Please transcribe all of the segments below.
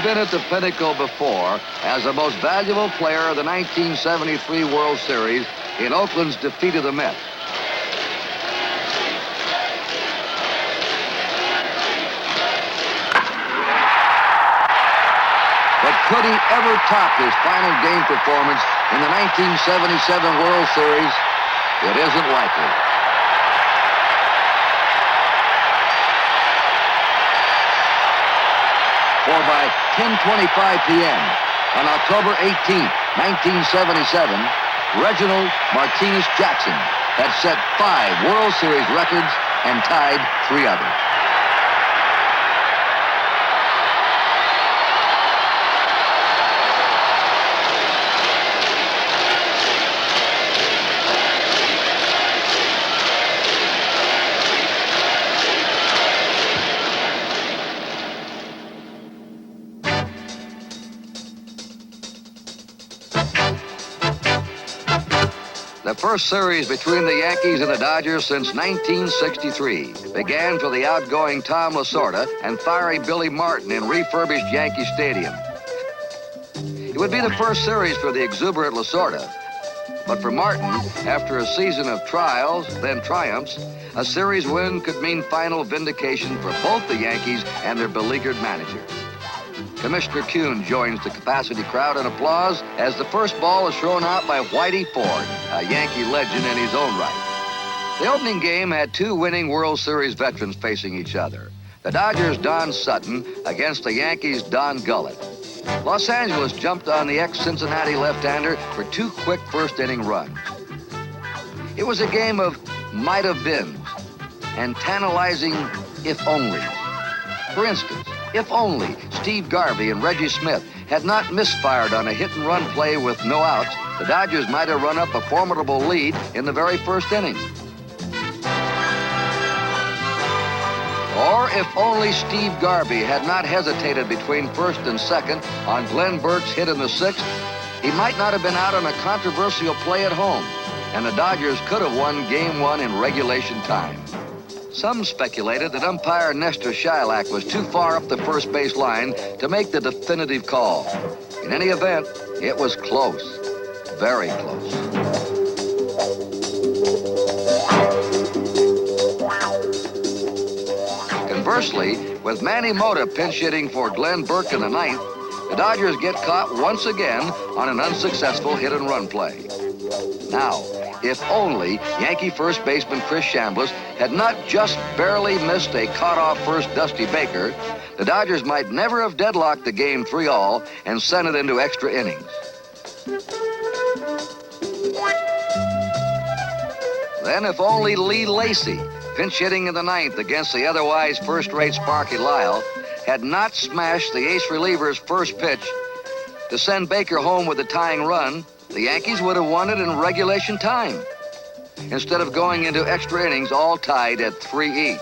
been at the pinnacle before as the most valuable player of the 1973 World Series in Oakland's defeat of the Mets. But could he ever top his final game performance in the 1977 World Series? It isn't likely. For by 10:25 p.m. on October 18, 1977, Reginald Martinez Jackson had set 5 World Series records and tied 3 others. The first series between the Yankees and the Dodgers since 1963 began for the outgoing Tom Lasorda and fiery Billy Martin in refurbished Yankee Stadium. It would be the first series for the exuberant Lasorda, but for Martin, after a season of trials, then triumphs, a series win could mean final vindication for both the Yankees and their beleaguered manager. Commissioner Kuhn joins the capacity crowd in applause as the first ball is thrown out by Whitey Ford, a Yankee legend in his own right. The opening game had 2 winning World Series veterans facing each other. The Dodgers' Don Sutton against the Yankees' Don Gullett. Los Angeles jumped on the ex-Cincinnati left-hander for 2 quick first-inning runs. It was a game of might-have-beens and tantalizing if-onlys. For instance, if only Steve Garvey and Reggie Smith had not misfired on a hit-and-run play with no outs, the Dodgers might have run up a formidable lead in the very first inning. Or if only Steve Garvey had not hesitated between first and second on Glenn Burke's hit in the 6th, he might not have been out on a controversial play at home, and the Dodgers could have won Game 1 in regulation time. Some speculated that umpire Nestor Shylock was too far up the first base line to make the definitive call. In any event, it was close, very close. Conversely, with Manny Mota pinch hitting for Glenn Burke in the 9th, the Dodgers get caught once again on an unsuccessful hit-and-run play. Now, if only Yankee first baseman Chris Chambliss had not just barely missed a caught-off first Dusty Baker, the Dodgers might never have deadlocked the game 3-all and sent it into extra innings. Then if only Lee Lacy, pinch hitting in the 9th against the otherwise first-rate Sparky Lyle, had not smashed the ace reliever's first pitch to send Baker home with the tying run, the Yankees would have won it in regulation time, instead of going into extra innings all tied at 3 each.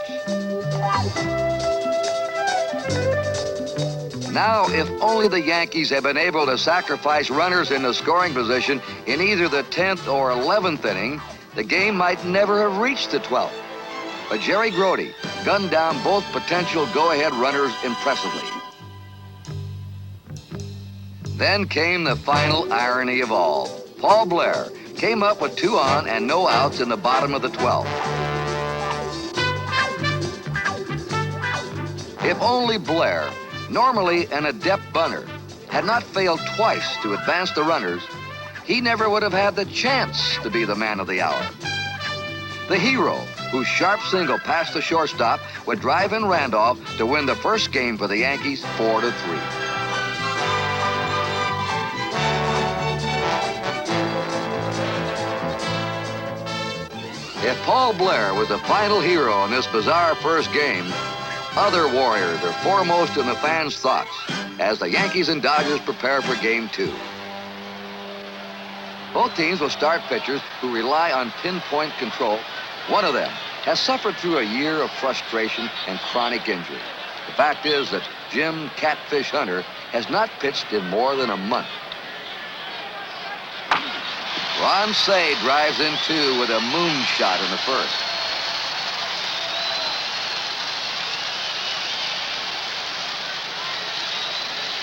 Now, if only the Yankees had been able to sacrifice runners into scoring position in either the 10th or 11th inning, the game might never have reached the 12th. But Jerry Grody gunned down both potential go-ahead runners impressively. Then came the final irony of all. Paul Blair came up with 2 on and no outs in the bottom of the 12th. If only Blair, normally an adept bunter, had not failed twice to advance the runners, he never would have had the chance to be the man of the hour. The hero, whose sharp single past the shortstop would drive in Randolph to win the first game for the Yankees 4-3. If Paul Blair was the final hero in this bizarre first game, other warriors are foremost in the fans' thoughts as the Yankees and Dodgers prepare for Game 2. Both teams will start pitchers who rely on pinpoint control. One of them has suffered through a year of frustration and chronic injury. The fact is that Jim Catfish Hunter has not pitched in more than a month. Ron Say drives in 2 with a moonshot in the first.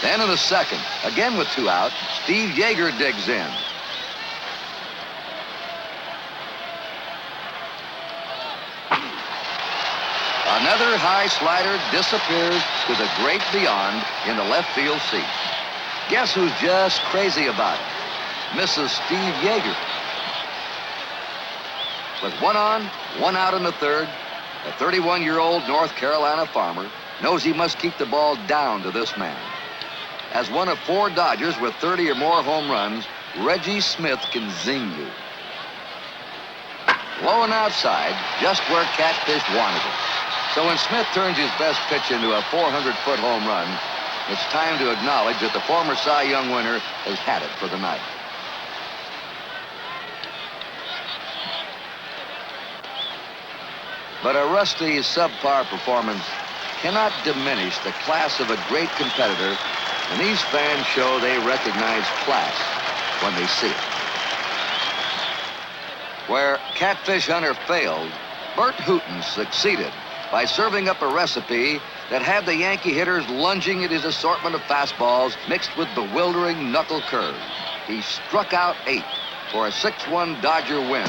Then in the second, again with 2 out, Steve Yeager digs in. Another high slider disappears to the great beyond in the left field seat. Guess who's just crazy about it? Mrs. Steve Yeager. With 1 on, 1 out in the third, the 31-year-old North Carolina farmer knows he must keep the ball down to this man. As one of 4 Dodgers with 30 or more home runs, Reggie Smith can zing you. Low and outside, just where Catfish wanted it. So when Smith turns his best pitch into a 400-foot home run, it's time to acknowledge that the former Cy Young winner has had it for the night. But a rusty, subpar performance cannot diminish the class of a great competitor, and these fans show they recognize class when they see it. Where Catfish Hunter failed, Bert Hooton succeeded by serving up a recipe that had the Yankee hitters lunging at his assortment of fastballs mixed with bewildering knuckle curves. He struck out 8 for a 6-1 Dodger win.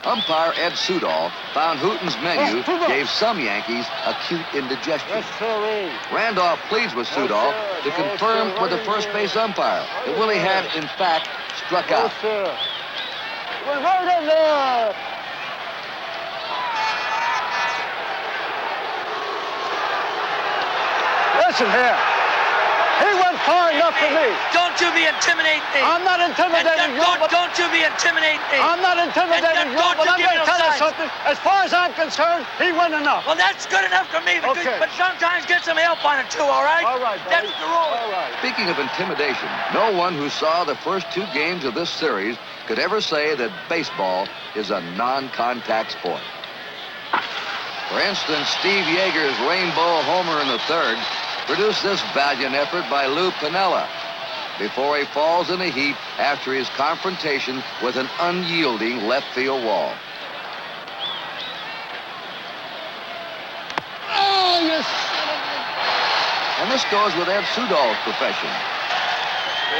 Umpire Ed Sudol found Hooton's menu gave some Yankees acute indigestion. Randolph pleads with Sudol to confirm with the first base umpire that Willie had, in fact, struck out. We're right in there! Listen here. He went far enough for me. Don't you be intimidating me. I'm not intimidating you. Don't you be intimidating me. I'm not intimidating you, but I'm going to tell you something. As far as I'm concerned, he went enough. Well, that's good enough for me. But, okay. But sometimes get some help on it, too, all right? All right, buddy. That's the rule. All right. Speaking of intimidation, no one who saw the first 2 games of this series could ever say that baseball is a non-contact sport. For instance, Steve Yeager's rainbow homer in the third produced this valiant effort by Lou Piniella before he falls in a heap after his confrontation with an unyielding left field wall. Oh, yes. And this goes with Ed Sudol's profession.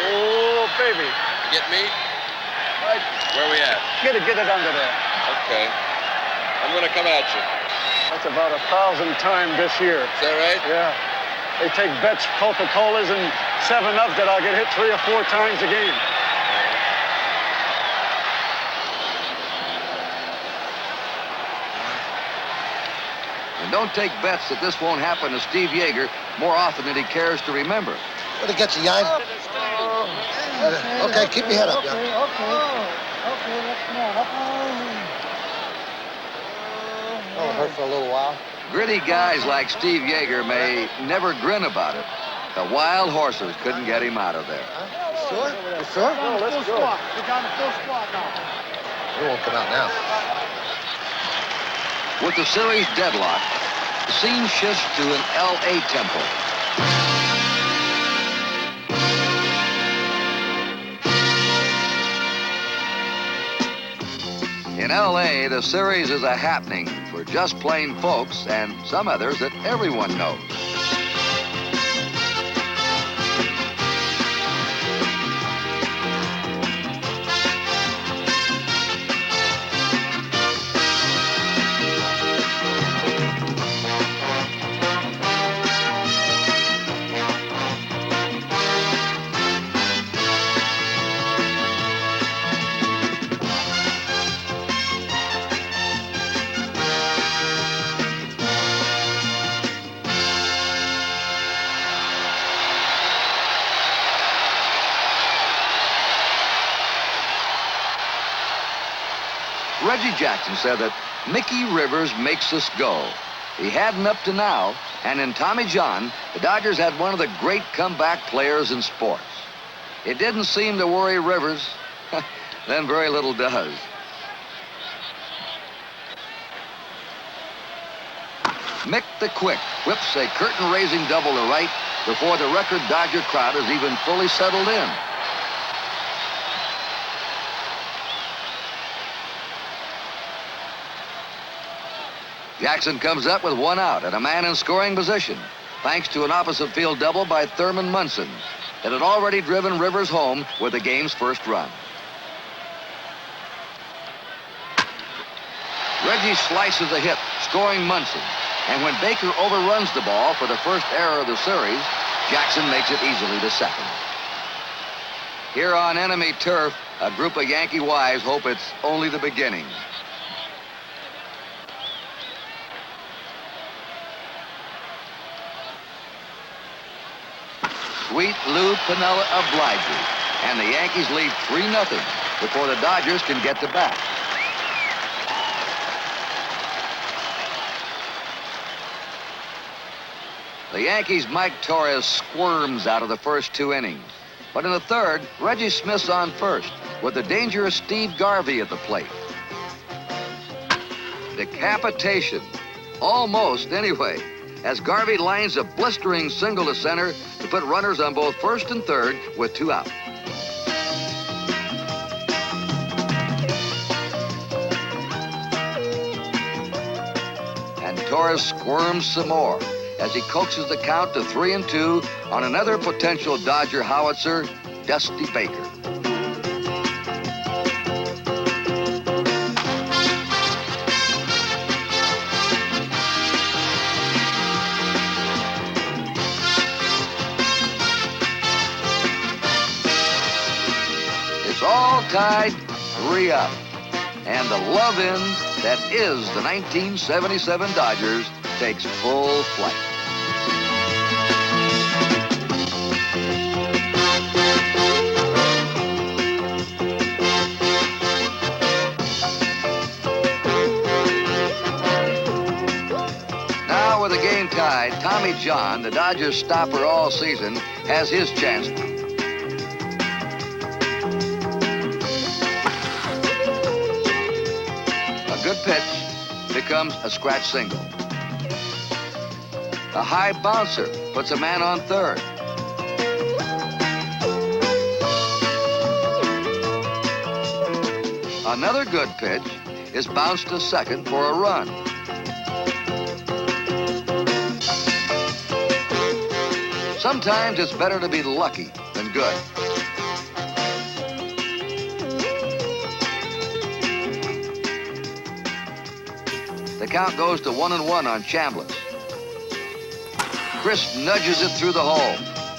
Oh, baby. Get me? Right. Where we at? Get it under there. Okay. I'm gonna come at you. That's about 1,000 times this year. Is that right? Yeah. They take bets, Coca-Colas, and 7-Up that I'll get hit 3 or 4 times a game. And don't take bets that this won't happen to Steve Yeager more often than he cares to remember. What it gets you, Yank? Okay, keep your head up, Yank. Okay, let's come on. Oh, it hurt for a little while. Gritty guys like Steve Yeager may never grin about it. The wild horses couldn't get him out of there. Sure? You sure? No, let's go. We're down to full squad now. He won't come out now. With the series deadlocked, the scene shifts to an L.A. tempo. In L.A., the series is a happening for just plain folks and some others that everyone knows. Reggie Jackson said that Mickey Rivers makes us go. He hadn't up to now, and in Tommy John, the Dodgers had one of the great comeback players in sports. It didn't seem to worry Rivers, then very little does. Mick the Quick whips a curtain-raising double to right before the record Dodger crowd is even fully settled in. Jackson comes up with 1 out and a man in scoring position. thanks to an opposite field double by Thurman Munson that had already driven Rivers home with the game's first run. Reggie slices a hit, scoring Munson. And when Baker overruns the ball for the first error of the series, Jackson makes it easily to second. Here on enemy turf, a group of Yankee wives hope it's only the beginning. Sweet Lou Piniella obliges, and the Yankees lead 3-0 before the Dodgers can get to bat. The Yankees' Mike Torres squirms out of the first 2 innings. But in the third, Reggie Smith's on first, with the dangerous Steve Garvey at the plate. Decapitation. Almost, anyway, as Garvey lines a blistering single to center to put runners on both first and third with 2 out. And Torres squirms some more as he coaxes the count to 3-2 on another potential Dodger howitzer, Dusty Baker. It's all tied 3 up, and the love-in that is the 1977 Dodgers takes full flight. Now with the game tied, Tommy John, the Dodgers stopper all season, has his chance. A good pitch becomes a scratch single. A high bouncer puts a man on third. Another good pitch is bounced to second for a run. Sometimes it's better to be lucky than good. The count goes to 1-1 on Chambliss. Chris nudges it through the hole.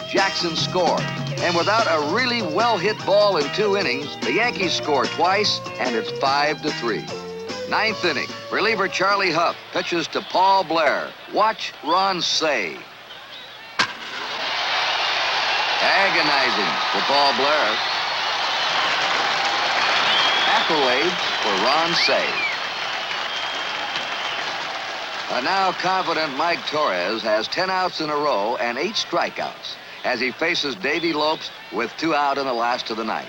Jackson scores. And without a really well-hit ball in 2 innings, the Yankees score twice, and it's 5-3. 9th inning, reliever Charlie Huff pitches to Paul Blair. Watch Ron Say. Agonizing for Paul Blair. Accolades for Ron Say. A now confident Mike Torres has 10 outs in a row and 8 strikeouts as he faces Davey Lopes with 2 out in the last of the night.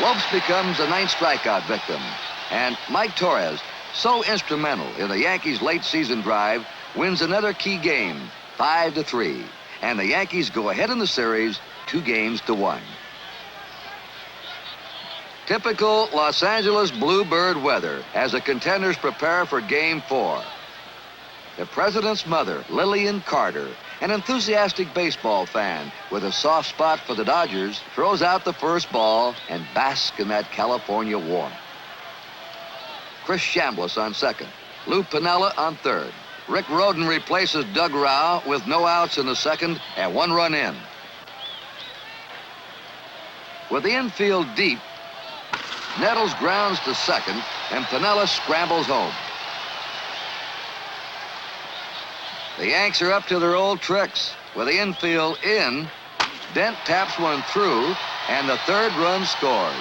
Lopes becomes the 9th strikeout victim, and Mike Torres, so instrumental in the Yankees' late season drive, wins another key game, 5-3, and the Yankees go ahead in the series 2-1. Typical Los Angeles Bluebird weather as the contenders prepare for Game 4. The president's mother, Lillian Carter, an enthusiastic baseball fan with a soft spot for the Dodgers, throws out the first ball and basks in that California warmth. Chris Chambliss on second, Lou Piniella on third. Rick Rhoden replaces Doug Rau with no outs in the second and 1 run in. With the infield deep, Nettles grounds to second, and Piniella scrambles home. The Yanks are up to their old tricks. With the infield in, Dent taps one through, and the third run scores.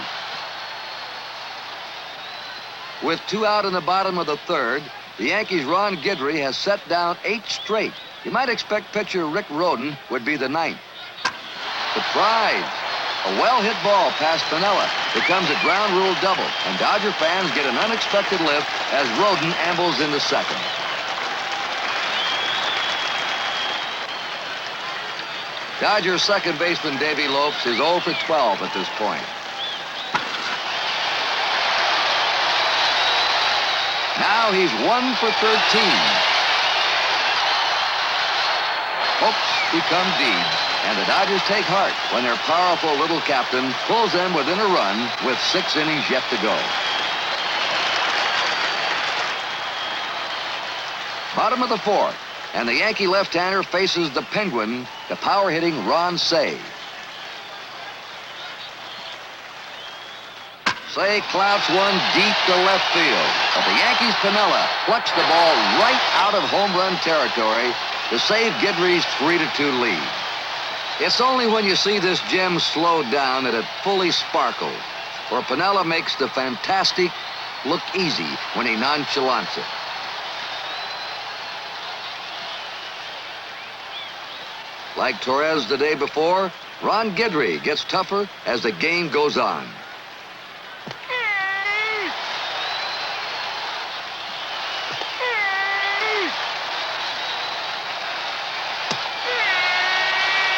With 2 out in the bottom of the third, the Yankees' Ron Guidry has set down 8 straight. You might expect pitcher Rick Rhoden would be the 9th. Surprise! A well-hit ball past Piniella becomes a ground rule double, and Dodger fans get an unexpected lift as Rhoden ambles into second. Dodger second baseman Davey Lopes is 0 for 12 at this point. Now he's 1 for 13. Hopes become deeds, and the Dodgers take heart when their powerful little captain pulls them within a run with 6 innings yet to go. Bottom of the 4th, and the Yankee left-hander faces the Penguin, the power-hitting Ron Cey. Cey clouts one deep to left field, but the Yankees' Piniella plucks the ball right out of home run territory to save Guidry's 3-2 lead. It's only when you see this gem slowed down that it fully sparkles, where Piniella makes the fantastic look easy when he nonchalants it. Like Torres the day before, Ron Guidry gets tougher as the game goes on.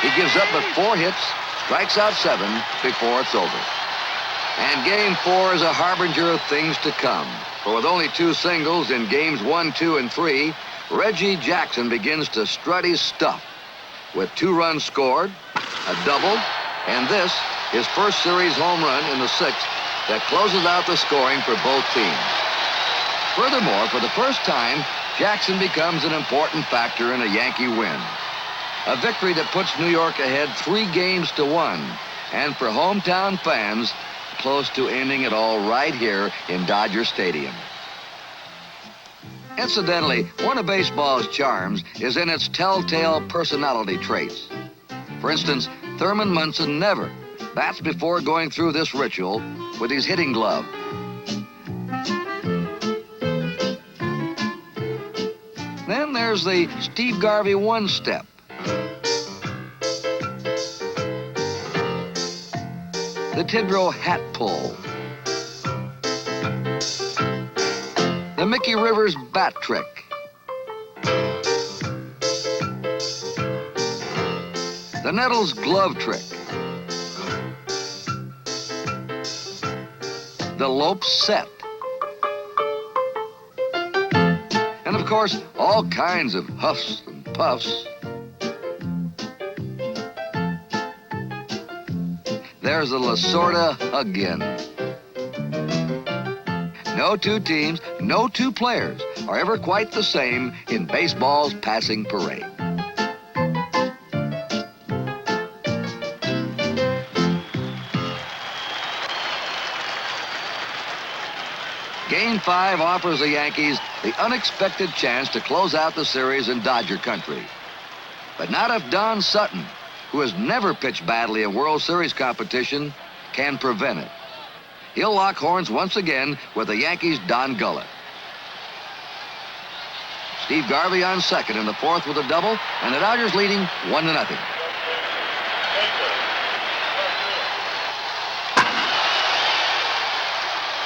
He gives up but 4 hits, strikes out 7 before it's over. And Game 4 is a harbinger of things to come. For with only 2 singles in Games 1, 2, and 3, Reggie Jackson begins to strut his stuff. With 2 runs scored, a double, and this, his first series home run in the 6th that closes out the scoring for both teams. Furthermore, for the first time, Jackson becomes an important factor in a Yankee win. A victory that puts New York ahead 3 games to 1, and for hometown fans, close to ending it all right here in Dodger Stadium. Incidentally, one of baseball's charms is in its telltale personality traits. For instance, Thurman Munson never bats before going through this ritual with his hitting glove. Then there's the Steve Garvey one-step. The Tidrow hat pull. The Mickey Rivers bat trick. The Nettles glove trick. The Lope set. And of course, all kinds of huffs and puffs. There's the Lasorda again. No 2 teams, no 2 players are ever quite the same in baseball's passing parade. Game 5 offers the Yankees the unexpected chance to close out the series in Dodger country. But not if Don Sutton, who has never pitched badly in World Series competition, can prevent it. He'll lock horns once again with the Yankees' Don Gullett. Steve Garvey on second in the 4th with a double, and the Dodgers leading 1-0.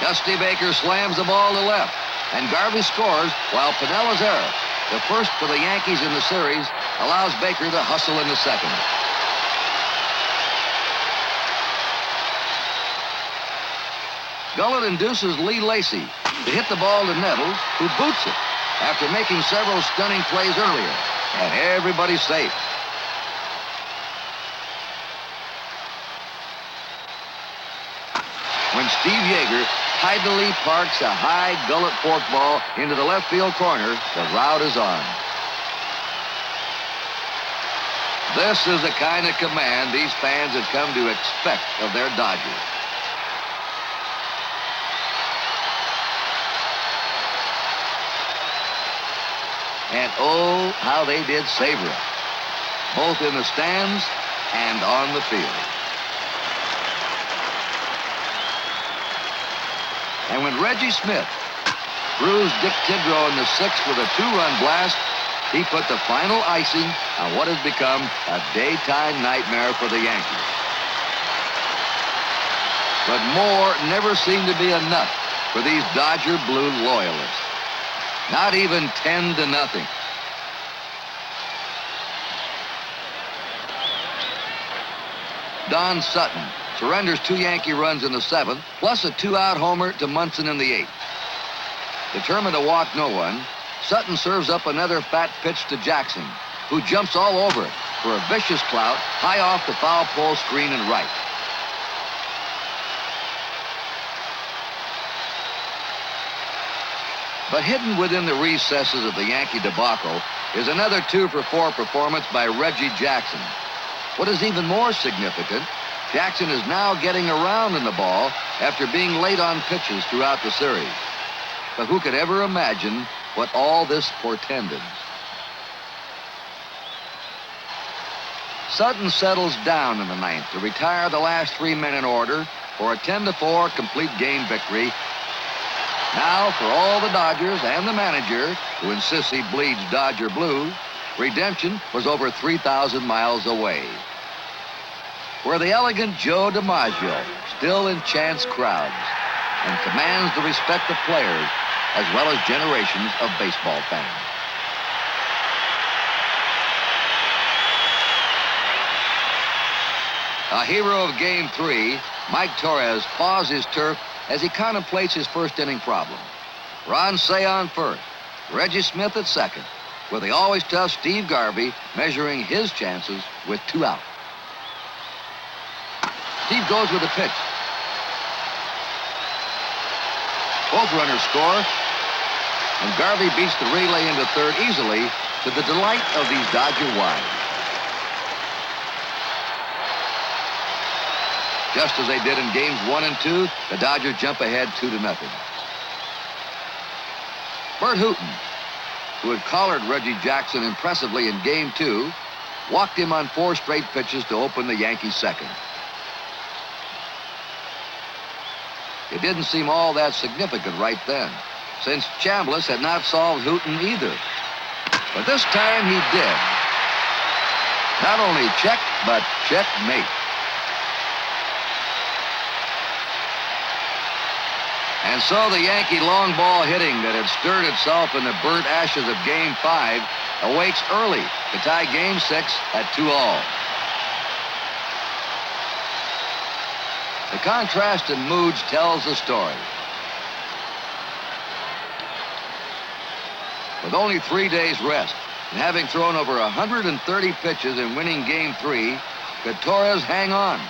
Dusty Baker slams the ball to left, and Garvey scores while Piniella's error, the first for the Yankees in the series, allows Baker to hustle in the 2nd. Gullett induces Lee Lacy to hit the ball to Nettles, who boots it after making several stunning plays earlier, and everybody's safe. When Steve Yeager tidily parks a high Gullett forkball into the left field corner, the rout is on. This is the kind of command these fans have come to expect of their Dodgers. And oh, how they did savor it, both in the stands and on the field. And when Reggie Smith bruised Dick Tidrow in the 6th with a 2-run blast, he put the final icing on what has become a daytime nightmare for the Yankees. But more never seemed to be enough for these Dodger Blue loyalists. Not even 10-0. Don Sutton surrenders 2 Yankee runs in the 7th, plus a 2-out homer to Munson in the 8th. Determined to walk no one, Sutton serves up another fat pitch to Jackson, who jumps all over it for a vicious clout high off the foul pole screen and right. But hidden within the recesses of the Yankee debacle is another 2-for-4 performance by Reggie Jackson. What is even more significant, Jackson is now getting around in the ball after being late on pitches throughout the series. But who could ever imagine what all this portended? Sutton settles down in the ninth to retire the last 3 men in order for a 10-4 complete game victory. Now, for all the Dodgers and the manager, who insists he bleeds Dodger blue, redemption was over 3,000 miles away, where the elegant Joe DiMaggio still enchants crowds and commands the respect of players as well as generations of baseball fans. A hero of Game 3, Mike Torres paws his turf as he contemplates his first inning problem. Ron Cey on first, Reggie Smith at second, with the always tough Steve Garvey measuring his chances with 2 out. Steve goes with a pitch. Both runners score, and Garvey beats the relay into third easily to the delight of these Dodger wides. Just as they did in games 1 and 2, the Dodgers jump ahead 2-0. Bert Hooton, who had collared Reggie Jackson impressively in Game 2, walked him on 4 straight pitches to open the Yankees' second. It didn't seem all that significant right then, since Chambliss had not solved Hooton either. But this time he did. Not only check, but checkmate. And so the Yankee long ball hitting that had stirred itself in the burnt ashes of Game 5 awaits early to tie Game 6 at 2-all. The contrast in moods tells the story. With only 3 days rest and having thrown over 130 pitches in winning Game 3, could Torres hang on?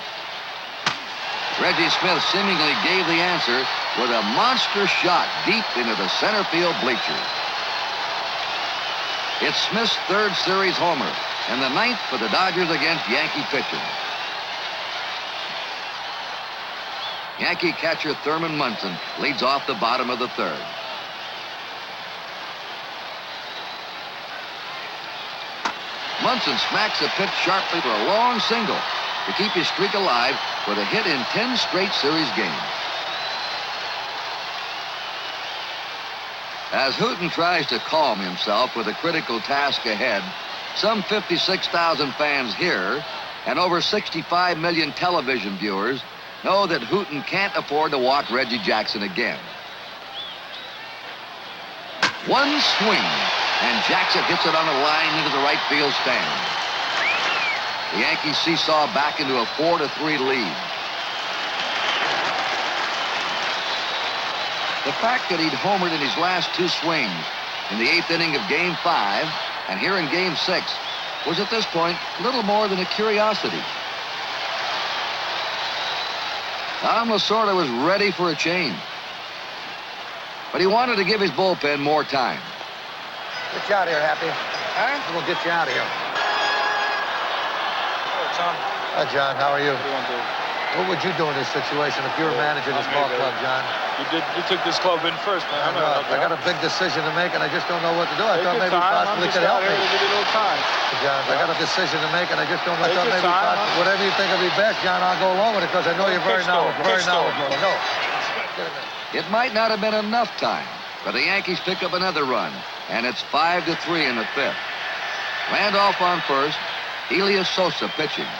Reggie Smith seemingly gave the answer with a monster shot deep into the center field bleachers. It's Smith's 3rd series homer and the 9th for the Dodgers against Yankee pitching. Yankee catcher Thurman Munson leads off the bottom of the 3rd. Munson smacks a pitch sharply for a long single to keep his streak alive with a hit in 10 straight series games. As Hooton tries to calm himself with a critical task ahead, some 56,000 fans here and over 65 million television viewers know that Hooton can't afford to walk Reggie Jackson again. One swing, and Jackson hits it on a line into the right field stand. The Yankees seesaw back into a 4-3 lead. The fact that he'd homered in his last 2 swings in the 8th inning of Game 5 and here in Game 6 was at this point little more than a curiosity. Tom Lasorda was ready for a change, but he wanted to give his bullpen more time. Get you out of here, Happy. Huh? We'll get you out of here. Hello, Tom. Hi, John. How are you? What do you want to do? What would you do in this situation if you were manager of this ball club, John? You took this club in first, man. I got a big decision to make, and I just don't know what to do. I thought Take your maybe time. possibly I'm just could help out me. here to give you a little time. John, I got a decision to make, and I just don't know. I Take thought your maybe time, possibly, whatever you think would be best, John, I'll go along with it because I know you're very knowledgeable. Very knowledgeable. No. It might not have been enough time, but the Yankees pick up another run, and it's 5-3 in the 5th. Randolph on first, Elias Sosa pitching.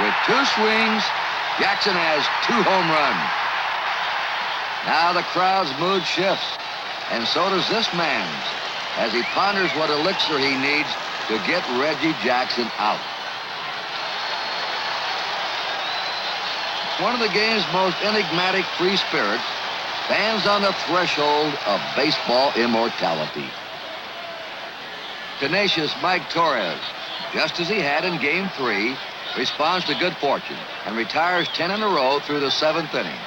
With 2 swings, Jackson has 2 home runs. Now the crowd's mood shifts, and so does this man's, as he ponders what elixir he needs to get Reggie Jackson out. One of the game's most enigmatic free spirits stands on the threshold of baseball immortality. Tenacious Mike Torres, just as he had in Game 3, responds to good fortune and retires 10 in a row through the 7th inning.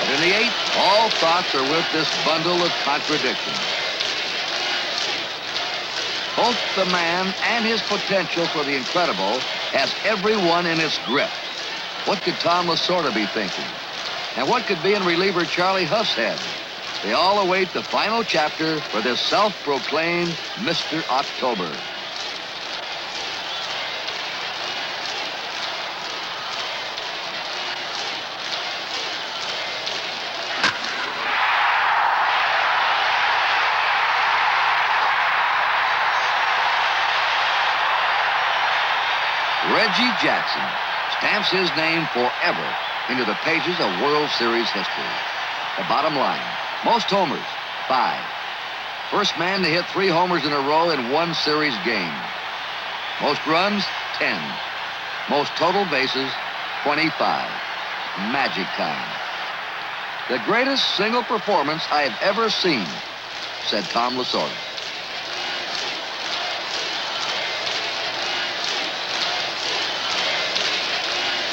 But in the 8th, all thoughts are with this bundle of contradictions. Both the man and his potential for the incredible has everyone in its grip. What could Tom Lasorda be thinking? And what could be in reliever Charlie Huff's head? They all await the final chapter for this self-proclaimed Mr. October. Reggie Jackson stamps his name forever into the pages of World Series history. The bottom line, most homers, 5. First man to hit 3 homers in a row in one series game. Most runs, 10. Most total bases, 25. Magic time. The greatest single performance I have ever seen, said Tom Lasorda.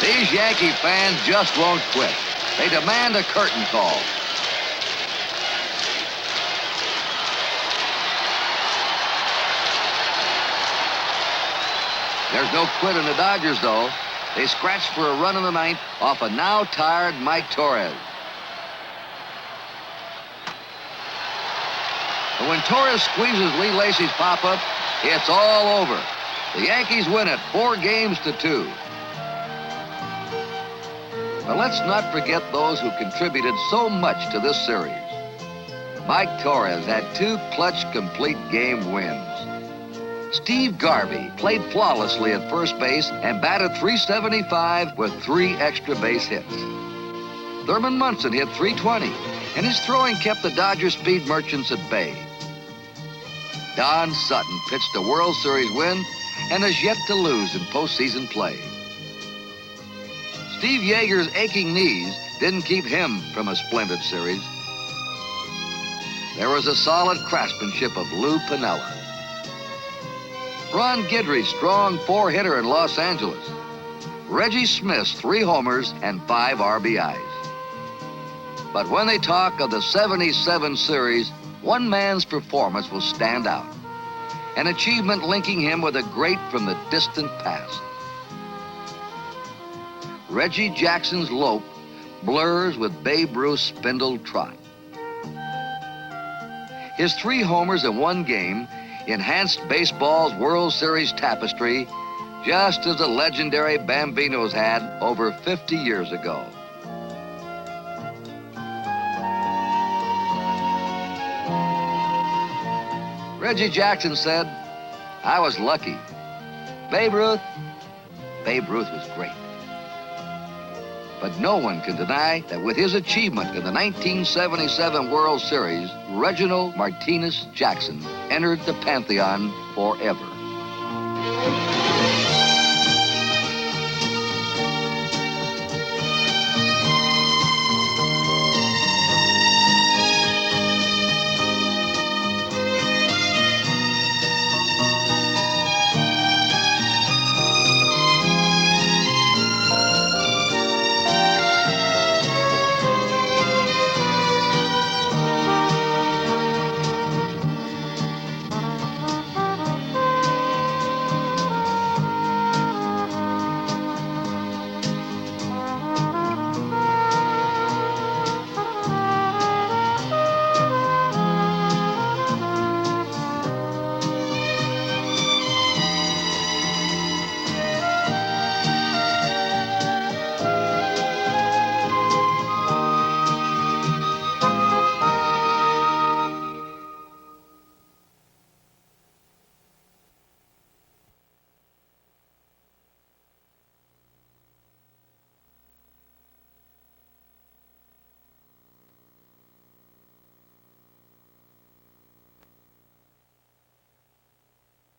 These Yankee fans just won't quit. They demand a curtain call. There's no quit in the Dodgers, though. They scratched for a run in the 9th off a now tired Mike Torres. But when Torres squeezes Lee Lacy's pop-up, it's all over. The Yankees win it 4-2. But let's not forget those who contributed so much to this series. Mike Torres had 2 clutch complete game wins. Steve Garvey played flawlessly at first base and batted .375 with 3 extra base hits. Thurman Munson hit .320, and his throwing kept the Dodger speed merchants at bay. Don Sutton pitched a World Series win and has yet to lose in postseason play. Steve Yeager's aching knees didn't keep him from a splendid series. There was a solid craftsmanship of Lou Piniella. Ron Guidry's strong 4-hitter in Los Angeles. Reggie Smith's 3 homers and 5 RBIs. But when they talk of the '77 series, one man's performance will stand out. An achievement linking him with a great from the distant past. Reggie Jackson's lope blurs with Babe Ruth's spindle trot. His 3 homers in one game enhanced baseball's World Series tapestry just as the legendary Bambinos had over 50 years ago. Reggie Jackson said, "I was lucky. Babe Ruth was great." But no one can deny that with his achievement in the 1977 World Series, Reginald Martinez Jackson entered the Pantheon forever.